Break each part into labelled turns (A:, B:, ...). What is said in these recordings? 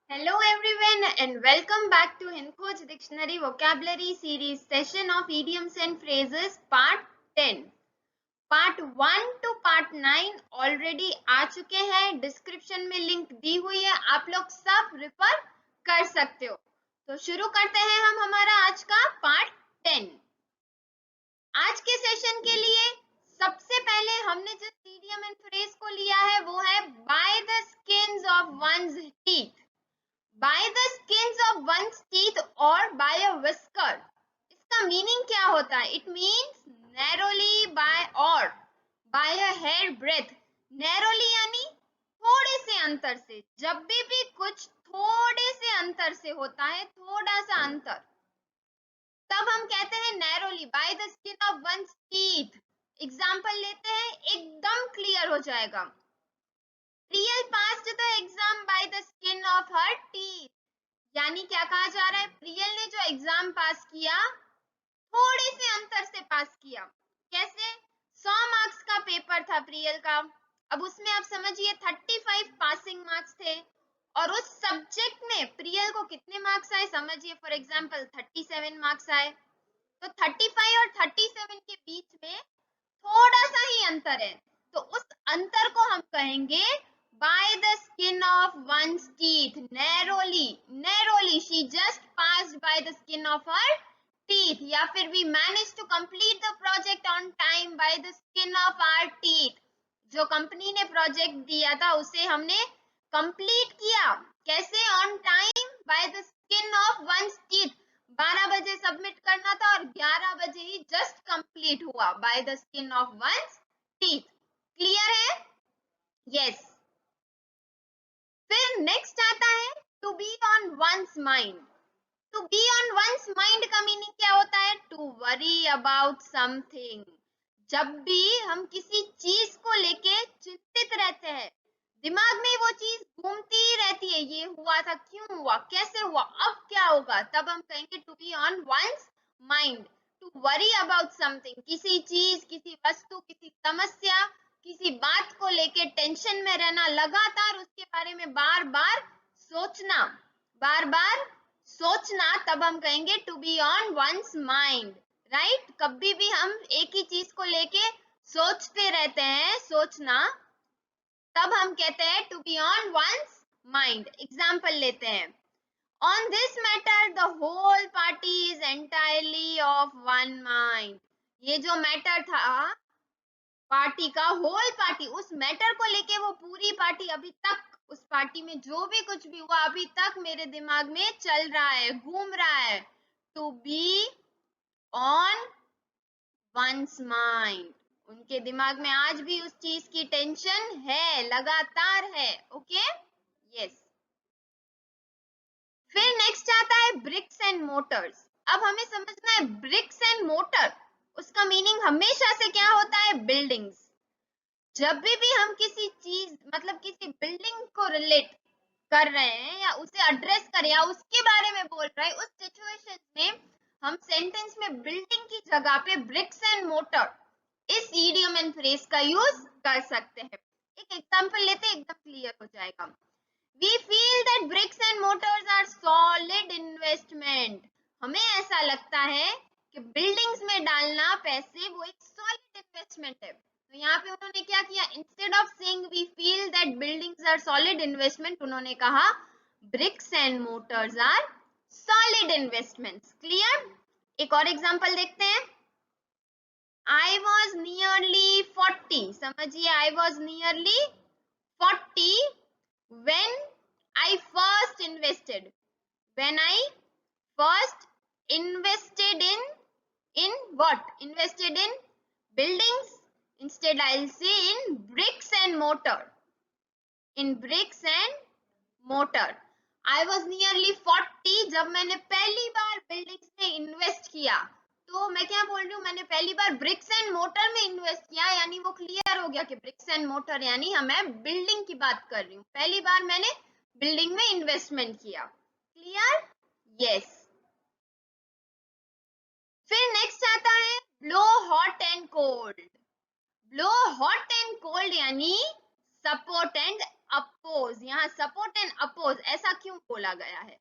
A: Hello everyone and welcome back to Hinkhoj Dictionary Vocabulary Series session of idioms and phrases part 10. Part 1 to part 9 already आ चुके हैं, description में link दी हुई है, आप लोग सब रेफर कर सकते हो। तो शुरू करते हैं हम हमारा आज का पार्ट 10। आज के सेशन के लिए सबसे पहले हमने जिस इडियम एंड फ्रेज को लिया है वो है by the skins of one's teeth. By the skins of one's teeth और बाय अ विस्कर, इसका मीनिंग क्या होता है? इट मीन्स नैरोली बाय और by a hair breadth. Narrowly यानी थोड़े से अंतर से, जब भी कुछ थोड़े से अंतर से होता है, थोड़ा सा अंतर, तब हम कहते हैं narrowly by the skin of one's teeth. Example लेते हैं, एकदम क्लियर हो जाएगा। Priyal passed the exam by the skin of her teeth, यानी क्या कहा जा रहा है? प्रियल ने जो एग्जाम पास किया, थोड़े से अंतर से पास किया। कैसे? 100 मार्क्स का पेपर था प्रियल का, अब उसमें आप समझिए 35 पासिंग मार्क्स थे, और उस सब्जेक्ट में प्रियल को कितने मार्क्स आए समझिए, फॉर एग्जांपल 37 मार्क्स आए। तो 35 और 37 के बीच में थोड़ा सा ही अंतर है, तो उस अंतर को हम कहेंगे by the skin of one's teeth, narrowly. Narrowly she just passed by the skin of her teeth, या फिर we manage to complete the project on time by the skin of our teeth. जो company ने project दिया था उसे हमने complete किया, कैसे? On time by the skin of one's teeth. 12 बजे सबमिट करना था और 11 बजे ही जस्ट कंप्लीट हुआ by the skin of one's teeth. Clear है? यस। फिर नेक्स्ट आता है to be on one's mind. To be on one's mind का मीनिंग क्या होता है? To worry about something. जब भी हम किसी चीज को लेके चिंतित रहते हैं, दिमाग में वो चीज घूमती ही रहती है, ये हुआ था, क्यों हुआ, कैसे हुआ, अब क्या होगा, तब हम कहेंगे to be on one's mind. To worry about something, किसी चीज, किसी वस्तु, किसी समस्या, किसी बात को लेके टेंशन में रहना, लगातार उसके बारे में बार बार सोचना, बार बार सोचना, तब हम कहेंगे to be on one's mind. Right? कभी भी हम एक ही चीज को लेके सोचते रहते हैं, सोचना, तब हम कहते हैं to be on one's mind. Example लेते हैं, on this matter the whole party is entirely of one mind. ये जो मैटर था पार्टी का, होल पार्टी, उस मैटर को लेके वो पूरी पार्टी, अभी तक उस पार्टी में जो भी कुछ भी हुआ अभी तक मेरे दिमाग में चल रहा है, घूम रहा है। To be on one's mind, उनके दिमाग में आज भी उस चीज की टेंशन है, लगातार है। Okay, yes. फिर नेक्स्ट आता है ब्रिक्स एंड मोटर्स। अब हमें समझना है ब्रिक्स एंड मोटर, उसका मीनिंग हमेशा से क्या होता है? बिल्डिंग्स। जब भी हम किसी चीज, मतलब किसी बिल्डिंग को रिलेट कर रहे हैं या उसे एड्रेस कर या उसके बारे में बोल रहे हैं, उस सिचुएशन में हम सेंटेंस में बिल्डिंग की जगह पे ब्रिक्स एंड मोटर, इस इडियम एंड फ्रेज का यूज कर सकते हैं। एक एग्जांपल लेते हैं, एकदम क्लियर हो जाएगा। We feel that bricks and mortars are solid investment. हमें ऐसा लगता है कि बिल्डिंग्स में डालना पैसे वो एक सॉलिड इन्वेस्टमेंट है। तो यहाँ पे उन्होंने क्या किया? Instead of saying we feel that buildings are solid investment, उन्होंने कहा bricks and mortars are solid investments. Clear? एक और एग्जांपल देखते हैं। I was nearly 40, समझिए, I was nearly 40 when I first invested. When I first invested in what? Invested in buildings. Instead, I'll say in bricks and mortar. In bricks and mortar. I was nearly 40 जब मैंने पहली बार buildings में invest किया। तो मैं क्या बोल रही हूँ? मैंने पहली बार ब्रिक्स एंड मोटर में इन्वेस्ट किया, यानी वो क्लियर हो गया कि ब्रिक्स एंड मोटर यानी मैं बिल्डिंग की बात कर रही हूँ, पहली बार मैंने बिल्डिंग में इन्वेस्टमेंट किया। क्लियर? यस। फिर नेक्स्ट आता है blow hot and cold. Blow hot and cold यानी सपोर्ट एंड अपोज, यहाँ सपोर्ट एंड अपोज ऐसा क्यों बोला गया है?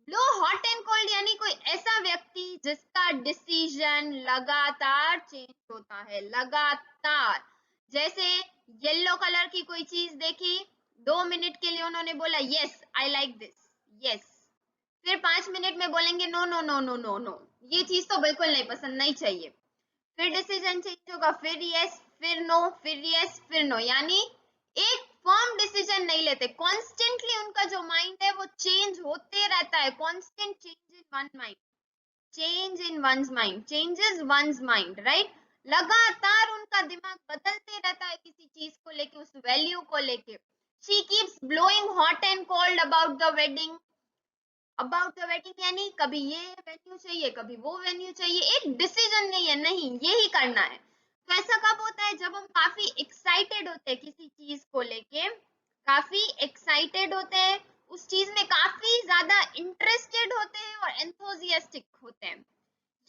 A: ब्लो हॉट एंड कोल्ड यानी कोई ऐसा व्यक्ति जिसका डिसीजन लगातार चेंज होता है, लगातार। जैसे येलो कलर की कोई चीज देखी, 2 मिनट के लिए उन्होंने बोला yes I like this, yes, फिर 5 मिनट में बोलेंगे no no no no no no, ये चीज तो बिल्कुल नहीं पसंद, नहीं चाहिए। फिर डिसीजन चेंज होगा, फिर यस, फिर नो, फिर यस, फिर नो, यानी एक फर्म डिसीजन नहीं लेते, कॉन्स्टेंटली उनका जो माइंड है वो चेंज होते रहता है, constant change in one mind, change in once mind, changes once mind, right. लगातार उनका दिमाग बदलते रहता है किसी चीज को लेके, उस वैल्यू को लेके। She keeps blowing hot and cold about the wedding, about the wedding यानी कभी ये वेन्यू चाहिए, कभी वो वेन्यू चाहिए, एक डिसीजन नहीं है, नहीं ये ही करना है। तो ऐसा कब होता है? जब हम काफी एक्साइटेड होते हैं किसी चीज को लेके, काफी एक्साइटेड होते हैं, उस चीज में काफी ज्यादा इंटरेस्टेड होते हैं और एंथुसियास्टिक होते हैं,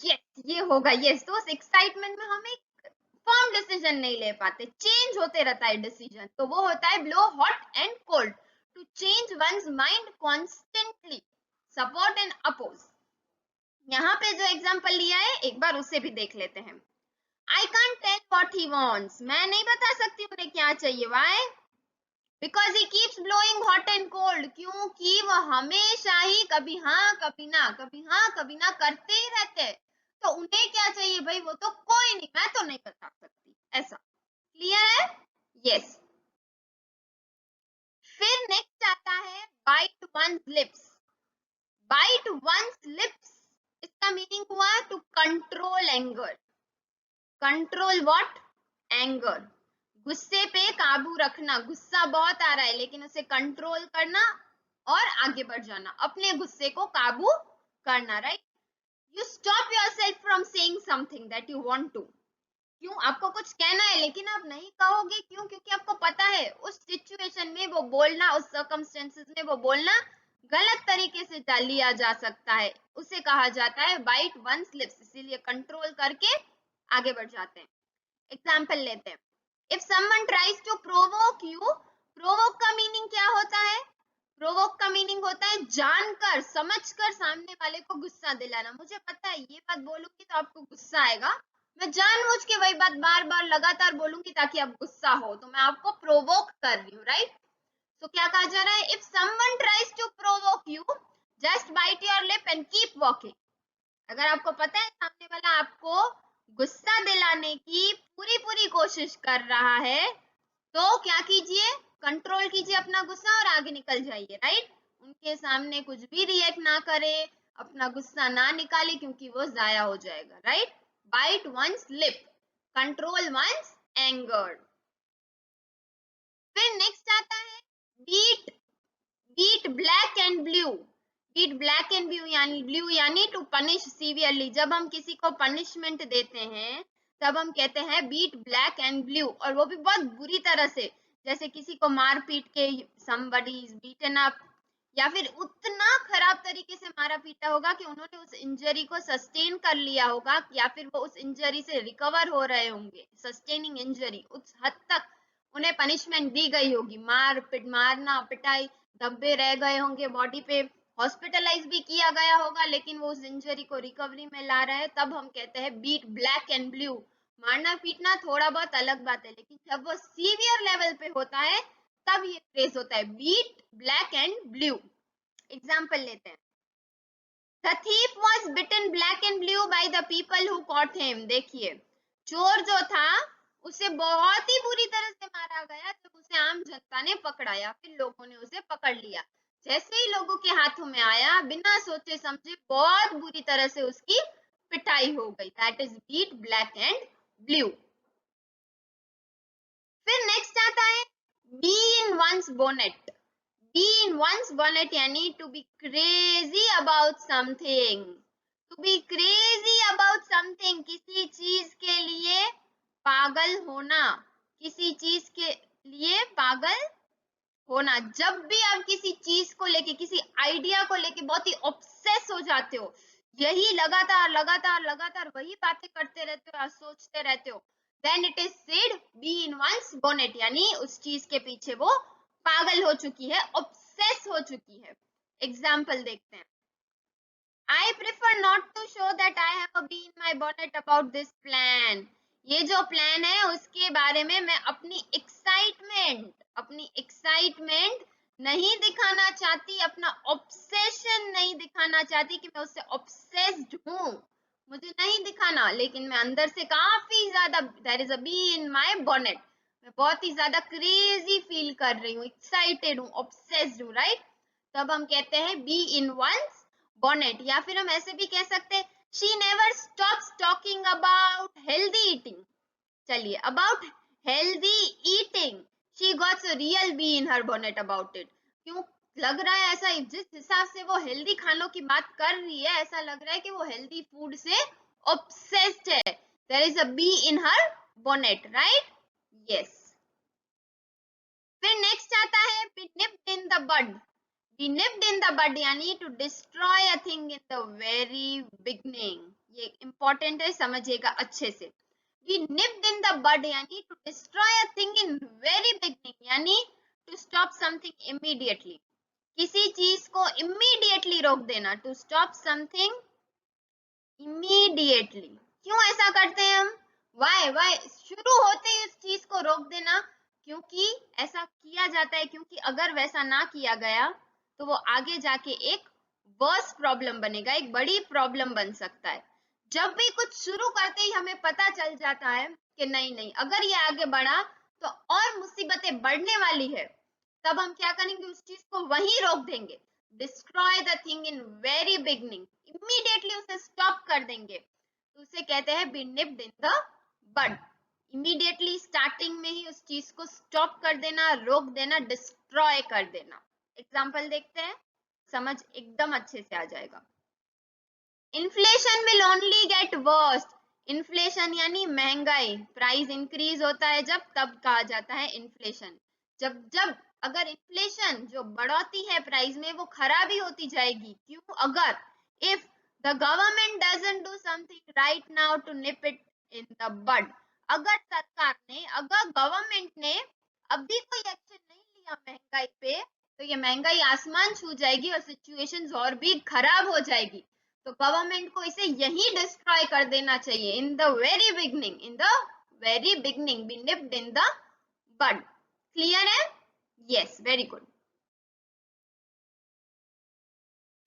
A: यस ये होगा, यस, तो उस एक्साइटमेंट में हम एक फर्म डिसीजन नहीं ले पाते, चेंज होते रहता है डिसीजन, तो वो होता है blow hot and cold, to change one's mind constantly, support and oppose. यहाँ पे जो एग्जांपल लिया है एक बार उसे भी देख लेते हैं। I can't tell what he wants, मैं नहीं बता सकती उन्हें क्या चाहिए, why? Because he keeps blowing hot and cold, क्योंकि वह हमेशा ही कभी हाँ कभी ना, कभी हाँ कभी ना करते ही रहते हैं, तो उन्हें क्या चाहिए भाई, वो तो कोई नहीं, मैं तो नहीं बता सकती, ऐसा। क्लियर है? यस। फिर नेक्स्ट आता है bite one's lips. Bite one's lips, इसका मीनिंग हुआ to control anger. Control what? Anger, गुस्से पे काबू रखना, गुस्सा बहुत आ रहा है लेकिन उसे कंट्रोल करना और आगे बढ़ जाना, अपने गुस्से को काबू करना, right. You stop yourself from saying something that you want to, क्यों? आपको कुछ कहना है लेकिन आप नहीं कहोगे, क्यों? क्योंकि आपको पता है उस सिचुएशन में वो बोलना, उस सर्कमस्टेंसेस में वो बोलना गलत तरीके से लिया जा सकता है, उसे कहा जाता है बाइट वंस लिप्स, इसीलिए कंट्रोल करके आगे बढ़ जाते हैं। एग्जाम्पल लेते हैं, if someone tries to provoke you, provoke का मीनिंग क्या होता है? प्रोवोक का मीनिंग होता है जानकर समझकर सामने वाले को गुस्सा दिलाना। मुझे पता है ये बात बोलूंगी तो आपको गुस्सा आएगा, मैं जानबूझ के वही बात बार बार लगातार बोलूंगी ताकि आप गुस्सा हो, तो मैं आपको प्रोवोक कर रही हूँ, राइट। तो क्या कहा जा रहा है? If someone tries to provoke you, just bite your lip and keep walking. अगर आपको पता है सामने वाला आपको गुस्सा दिलाने की पूरी पूरी कोशिश कर रहा है, तो क्या कीजिए? कंट्रोल कीजिए अपना गुस्सा और आगे निकल जाइए, राइट। उनके सामने कुछ भी रिएक्ट ना करे, अपना गुस्सा ना निकाले क्योंकि वो जाया हो जाएगा, right. Bite one's lip, control one's anger. फिर नेक्स्ट आता है beat, beat black and blue. Beat black and blue यानी टू पनिश सीवियरली, जब हम किसी को पनिशमेंट देते हैं तब हम कहते हैं बीट ब्लैक एंड ब्लू, और वो भी बहुत बुरी तरह से, जैसे किसी को मार पीट के, somebody is beaten up, या फिर उतना खराब तरीके से मारा पीटा होगा कि उन्होंने उस इंजरी को सस्टेन कर लिया होगा, या फिर वो उस इंजरी से रिकवर हो रहे होंगे, सस्टेनिंग इंजरी, उस हद तक उन्हें पनिशमेंट दी गई होगी, मारना पिटाई, धब्बे रह गए होंगे बॉडी पे, हॉस्पिटलाइज भी किया गया होगा, लेकिन वो उस इंजरी को रिकवरी में ला रहा है, तब हम कहते हैं बीट ब्लैक एंड ब्लू। मारना पीटना थोड़ा बहुत अलग बात है, लेकिन जब वो सीवियर लेवल पे होता है तब ये फ्रेज होता है beat black and blue. Example लेते हैं, The thief was bitten black and blue by the people who caught him। देखिए चोर जो था उसे बहुत ही बुरी तरह से मारा गया जब उसे आम जनता ने पकड़ा, या फिर लोगों ने उसे पकड़ लिया। जैसे ही लोगों के हाथों में आया, बिना सोचे समझे बहुत बुरी तरह से उसकी पिटाई हो गई। That is beat black and blue. फिर नेक्स्ट आता है be in one's bonnet. Be in one's bonnet यानी to be crazy about something. To be crazy about something, किसी चीज के लिए पागल होना, किसी चीज के लिए पागल होना। जब भी आप किसी चीज को लेके, किसी आइडिया को लेके बहुत ही ऑब्सेस हो जाते हो, यही लगातार लगातार लगातार वही बातें करते रहते हो, सोचते रहते हो, then it is said be in one's bonnet, यानी उस चीज के पीछे वो पागल हो चुकी है, ऑब्सेस हो चुकी है। एग्जाम्पल देखते हैं। I prefer not to show that I have a bee in my bonnet about this plan. ये जो प्लान है उसके बारे में मैं अपनी एक्साइटमेंट नहीं दिखाना चाहती, अपना ऑब्सेशन नहीं दिखाना चाहती कि मैं उससे ऑब्सेस्ड हूँ, मुझे नहीं दिखाना, लेकिन मैं अंदर से काफी ज्यादा, there is a bee in my bonnet, मैं बहुत ही ज्यादा क्रेजी फील कर रही हूँ, एक्साइटेड हूँ, ऑब्सेस्ड हूँ, राइट। तब हम कहते हैं बी इन वंस bonnet। या फिर हम ऐसे भी कह सकते हैं she never stops talking about healthy eating। चलिए, about healthy eating she got a real bee in her bonnet about it। क्यों लग रहा है ऐसा, जिस हिसाब से वो हेल्दी खानों की बात कर रही है, ऐसा लग रहा है कि वो हेल्दी फूड से ऑब्सेस्ड है। there is a bee in her bonnet, right? yes। फिर नेक्स्ट आता है be nipped in the bud। be nipped in the bud यानी to destroy a thing in the very beginning। ये important है, समझिएगा अच्छे से। be nipped in the bud यानी to destroy a thing in very beginning, यानी to stop something immediately। किसी चीज को immediately रोक देना, to stop something immediately। क्यों ऐसा करते हैं हम? why शुरू होते ही उस चीज को रोक देना, क्योंकि ऐसा किया जाता है, क्योंकि अगर वैसा ना किया गया तो वो आगे जाके एक वर्स प्रॉब्लम बनेगा, एक बड़ी प्रॉब्लम बन सकता है। जब भी कुछ शुरू करते ही हमें पता चल जाता है कि नहीं अगर ये आगे बढ़ा तो और मुसीबतें बढ़ने वाली है, तब हम क्या करेंगे, उस चीज को वहीं रोक देंगे। Destroy the thing in very beginning, immediately उसे स्टॉप कर देंगे, तो उसे कहते हैं be nipped in the bud. Immediately starting में ही उस चीज को स्टॉप कर देना, रोक देना, डिस्ट्रॉय कर देना। एग्जाम्पल देखते हैं, समझ एकदम अच्छे से आ जाएगा। Inflation will only get worst. Inflation यानी महंगाई, प्राइस इंक्रीज होता है जब, तब कहा जाता है इन्फ्लेशन। जब अगर इन्फ्लेशन जो बढ़ोती है प्राइस में वो खराबी होती जाएगी, क्यों? अगर if the government doesn't do something right now to nip it in the bud, अगर सरकार ने, अगर गवर्नमेंट ने अभी कोई एक्शन नहीं लिया महंगाई पे, तो ये महंगाई आसमान छू जाएगी और सिचुएशंस और भी खराब हो जाएगी। तो गवर्नमेंट को इसे यही डिस्ट्रॉय कर देना चाहिए, in the very beginning, in the very beginning, be nipped in the bud. Clear है? Yes, very good.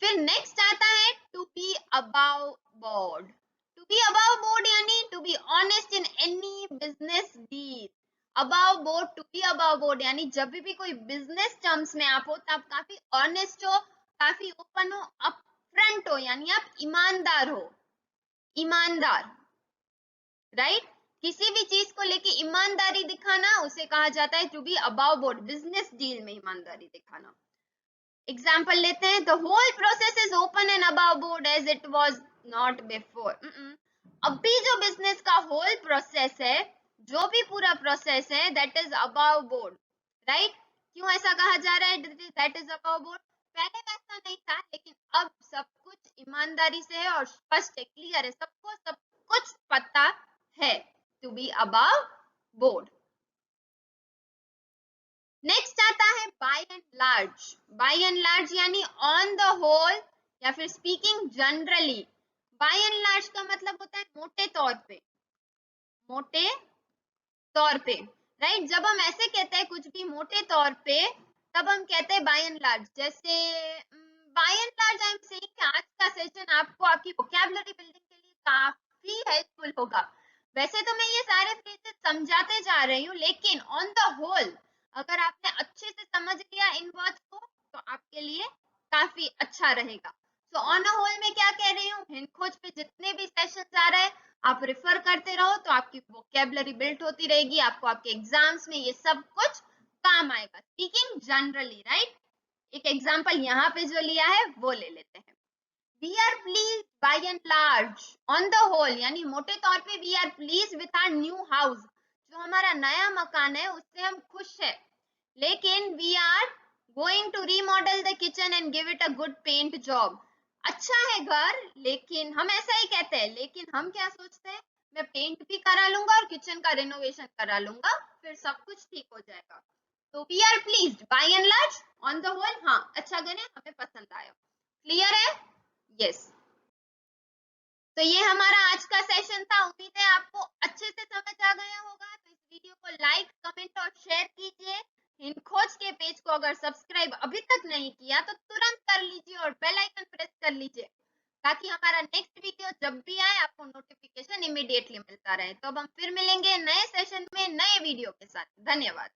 A: फिर नेक्स्ट आता है to be above board. To be above board यानी to be honest in any business deal. Above board, to be above board यानी जब भी कोई business terms में आप हो तो आप काफी ऑनेस्ट हो, काफी ओपन हो, अपफ्रंट हो, यानी आप ईमानदार हो, ईमानदार, राइट। किसी भी चीज को लेके ईमानदारी दिखाना उसे कहा जाता है to be above board, business deal में ईमानदारी दिखाना। एग्जाम्पल लेते हैं, the whole process is open and above board as it was not before. अभी जो बिजनेस का होल प्रोसेस है, जो भी पूरा प्रोसेस है, that is above board, right. क्यों ऐसा कहा जा रहा है दैट इज अबव बोर्ड? पहले वैसा नहीं था, लेकिन अब सब कुछ ईमानदारी से है और स्पष्ट है, क्लियर है, सबको सब कुछ पता है। To be above board. Next आता है by and large. By and large यानी ऑन द होल या फिर speaking generally. By and large का मतलब होता है मोटे तौर पे, मोटे तौर पे, राइट। जब हम ऐसे कहते हैं कुछ भी मोटे तौर पे, तब हम कहते हैं बाय एंड लार्ज। जैसे by and large I am saying कि आज का सेशन आपको आपकी वोकैबुलरी बिल्डिंग के लिए काफी हेल्पफुल होगा। वैसे तो मैं ये सारे फ्रेजेस समझाते जा रही हूँ, लेकिन ऑन द होल अगर आपने अच्छे से समझ लिया इन वर्ड्स को तो आपके लिए काफी अच्छा रहेगा। सो ऑन अ होल में क्या कह रही हूँ, हिंद खोज पे जितने भी सेशंस आ रहे हैं आप रेफर करते रहो तो आपकी वोकैबुलरी बिल्ड होती रहेगी, आपको आपके एग्जाम्स में ये सब कुछ काम आएगा। Speaking generally, right. एक एग्जाम्पल यहाँ पे जो लिया है वो ले लेते हैं। We are pleased by and large, on the whole यानी मोटे तौर पे we are pleased with our new house। जो हमारा नया मकान है उससे हम खुश है, लेकिन we are going to remodel the kitchen and give it a good paint job। अच्छा है घर, लेकिन हम ऐसा ही कहते हैं, लेकिन हम क्या सोचते हैं, मैं पेंट भी करा लूंगा और किचन का रिनोवेशन करा लूंगा, फिर सब कुछ ठीक हो जाएगा। तो we are pleased by and large, on the whole हाँ अच्छा गण है, हमें पसंद आया। क्लियर है? यस। तो ये हमारा आज का सेशन था। उम्मीद है आपको अच्छे से समझ आ गया होगा। तो इस वीडियो को लाइक, कमेंट और शेयर कीजिए। हिंदखोज के पेज को अगर सब्सक्राइब अभी तक नहीं किया तो तुरंत कर लीजिए और बेल आइकन प्रेस कर लीजिए, ताकि हमारा नेक्स्ट वीडियो जब भी आए आपको नोटिफिकेशन इमीडिएटली मिलता रहे। तो अब हम फिर मिलेंगे नए सेशन में नए वीडियो के साथ। धन्यवाद।